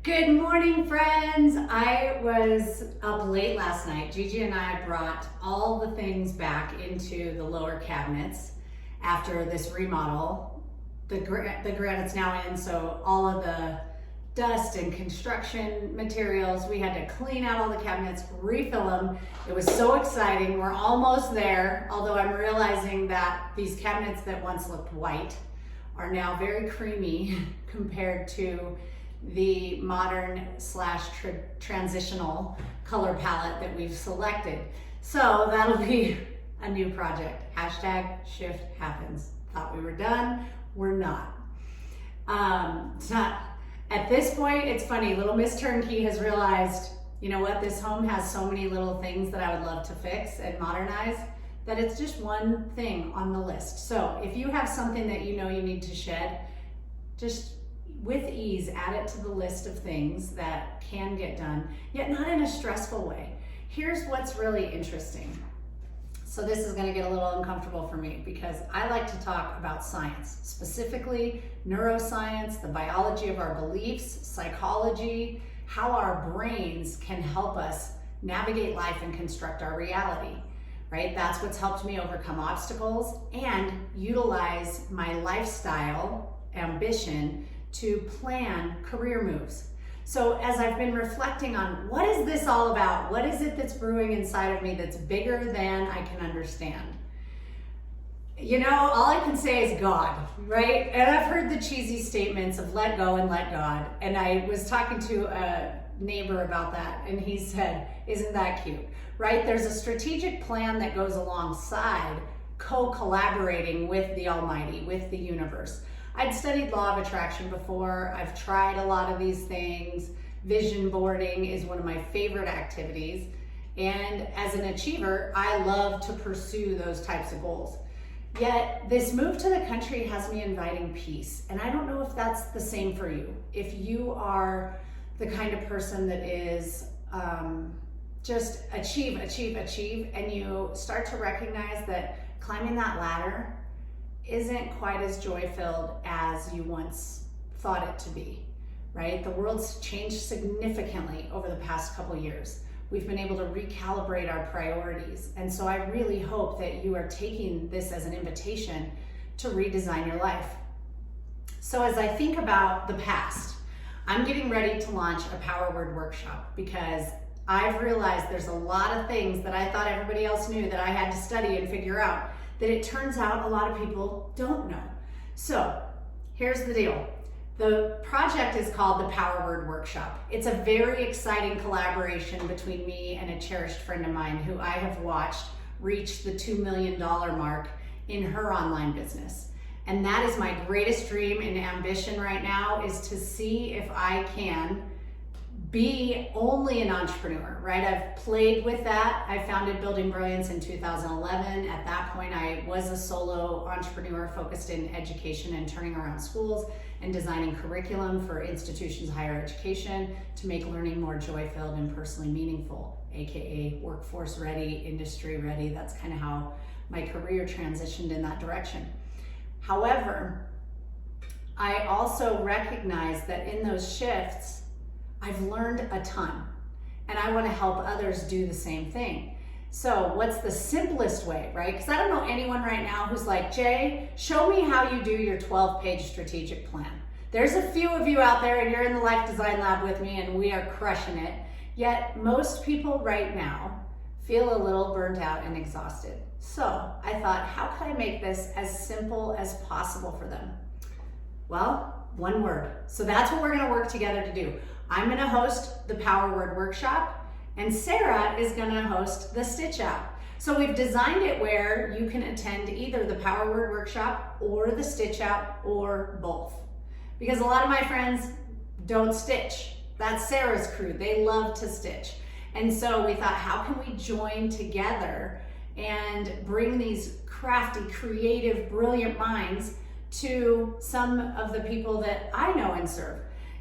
Good morning, friends. I was up late last night. Gigi and I brought all the things back into the lower cabinets after this remodel. The granite's now in, so all of the dust and construction materials, we had to clean out all the cabinets, refill them. It was so exciting. We're almost there, although I'm realizing that these cabinets that once looked white are now very creamy compared to the modern / transitional color palette that we've selected. So that'll be a new project. #shift happens. Thought we were done, we're not. It's not. At this point, it's funny, little Miss Turnkey has realized, you know what, this home has so many little things that I would love to fix and modernize that it's just one thing on the list. So if you have something that you know you need to shed, just with ease, add it to the list of things that can get done, yet not in a stressful way. Here's what's really interesting. So this is gonna get a little uncomfortable for me because I like to talk about science, specifically neuroscience, the biology of our beliefs, psychology, how our brains can help us navigate life and construct our reality, right? That's what's helped me overcome obstacles and utilize my lifestyle ambition to plan career moves. So as I've been reflecting on what is this all about? What is it that's brewing inside of me that's bigger than I can understand? You know, all I can say is God, right? And I've heard the cheesy statements of let go and let God. And I was talking to a neighbor about that and he said, isn't that cute, right? There's a strategic plan that goes alongside co-collaborating with the Almighty, with the universe. I'd studied law of attraction before. I've tried a lot of these things. Vision boarding is one of my favorite activities. And as an achiever, I love to pursue those types of goals. Yet this move to the country has me inviting peace. And I don't know if that's the same for you. If you are the kind of person that is just achieve, and you start to recognize that climbing that ladder isn't quite as joy-filled as you once thought it to be, right? The world's changed significantly over the past couple years. We've been able to recalibrate our priorities. And so I really hope that you are taking this as an invitation to redesign your life. So as I think about the past, I'm getting ready to launch a Power Word workshop because I've realized there's a lot of things that I thought everybody else knew that I had to study and figure out that it turns out a lot of people don't know. So here's the deal. The project is called the Power Word Workshop. It's a very exciting collaboration between me and a cherished friend of mine who I have watched reach the $2 million mark in her online business. And that is my greatest dream and ambition right now, is to see if I can be only an entrepreneur, right? I've played with that. I founded Building Brilliance in 2011. At that point, I was a solo entrepreneur focused in education and turning around schools and designing curriculum for institutions of higher education to make learning more joy-filled and personally meaningful, AKA workforce ready, industry ready. That's kind of how my career transitioned in that direction. However, I also recognize that in those shifts, I've learned a ton and I want to help others do the same thing. So what's the simplest way, right? Because I don't know anyone right now who's like, Jay, show me how you do your 12-page strategic plan. There's a few of you out there and you're in the Life Design Lab with me and we are crushing it. Yet most people right now feel a little burnt out and exhausted. So I thought, how can I make this as simple as possible for them? Well, one word. So that's what we're going to work together to do. I'm going to host the Power Word Workshop and Sarah is going to host the Stitch Out. So we've designed it where you can attend either the Power Word Workshop or the Stitch Out or both. Because a lot of my friends don't stitch. That's Sarah's crew. They love to stitch. And so we thought, how can we join together and bring these crafty, creative, brilliant minds to some of the people that I know and serve.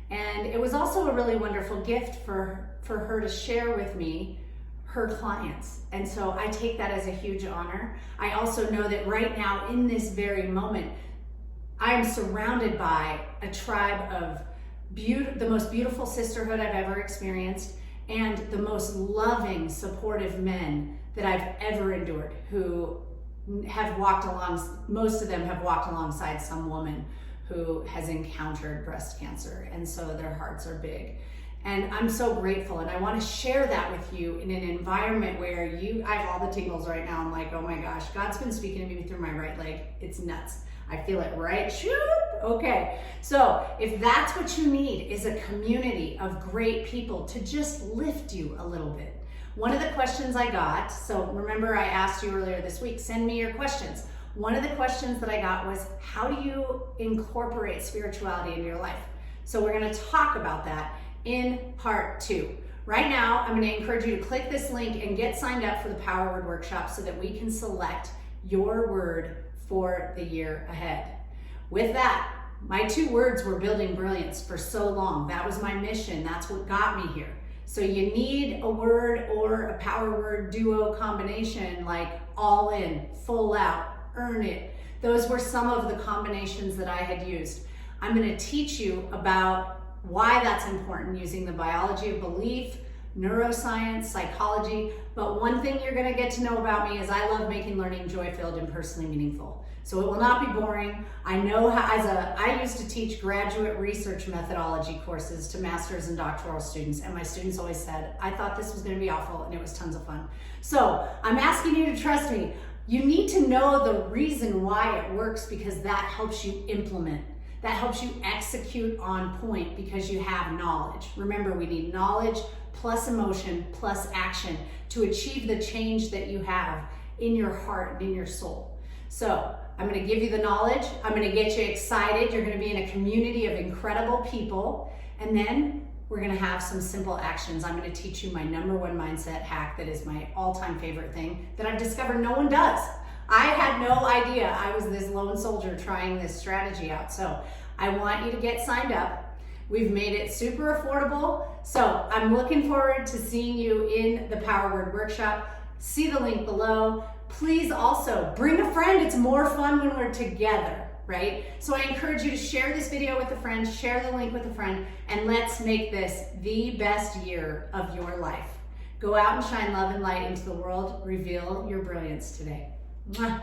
And it was also a really wonderful gift for her to share with me her clients. And so I take that as a huge honor. I also know that right now in this very moment, I am surrounded by a tribe of the most beautiful sisterhood I've ever experienced, and the most loving, supportive men that I've ever endured, who have walked along, most of them have walked alongside some woman who has encountered breast cancer, and so their hearts are big. And I'm so grateful, and I want to share that with you in an environment where I have all the tingles right now. I'm like, oh my gosh, God's been speaking to me through my right leg. It's nuts. I feel it right. Shoot. Okay. So if that's what you need, is a community of great people to just lift you a little bit. One of the questions I got, so remember I asked you earlier this week, send me your questions. One of the questions that I got was, how do you incorporate spirituality into your life? So we're going to talk about that in part 2. Right now, I'm going to encourage you to click this link and get signed up for the Power Word Workshop so that we can select your word for the year ahead. With that, my 2 words were building brilliance for so long. That was my mission. That's what got me here. So you need a word or a power word duo combination, like all in, full out, earn it. Those were some of the combinations that I had used. I'm going to teach you about why that's important using the biology of belief, neuroscience, psychology. But one thing you're going to get to know about me is I love making learning joy-filled and personally meaningful. So it will not be boring. I know I used to teach graduate research methodology courses to master's and doctoral students, and my students always said, I thought this was going to be awful, and it was tons of fun. So I'm asking you to trust me. You need to know the reason why it works, because that helps you implement. That helps you execute on point because you have knowledge. Remember, we need knowledge plus emotion plus action to achieve the change that you have in your heart and in your soul. So I'm going to give you the knowledge. I'm going to get you excited. You're going to be in a community of incredible people. And then we're going to have some simple actions. I'm going to teach you my #1 mindset hack that is my all-time favorite thing that I've discovered no one does. I had no idea I was this lone soldier trying this strategy out. So I want you to get signed up. We've made it super affordable. So I'm looking forward to seeing you in the Power Word Workshop. See the link below. Please also bring a friend. It's more fun when we're together, right? So I encourage you to share this video with a friend, share the link with a friend, and let's make this the best year of your life. Go out and shine love and light into the world. Reveal your brilliance today. Mwah.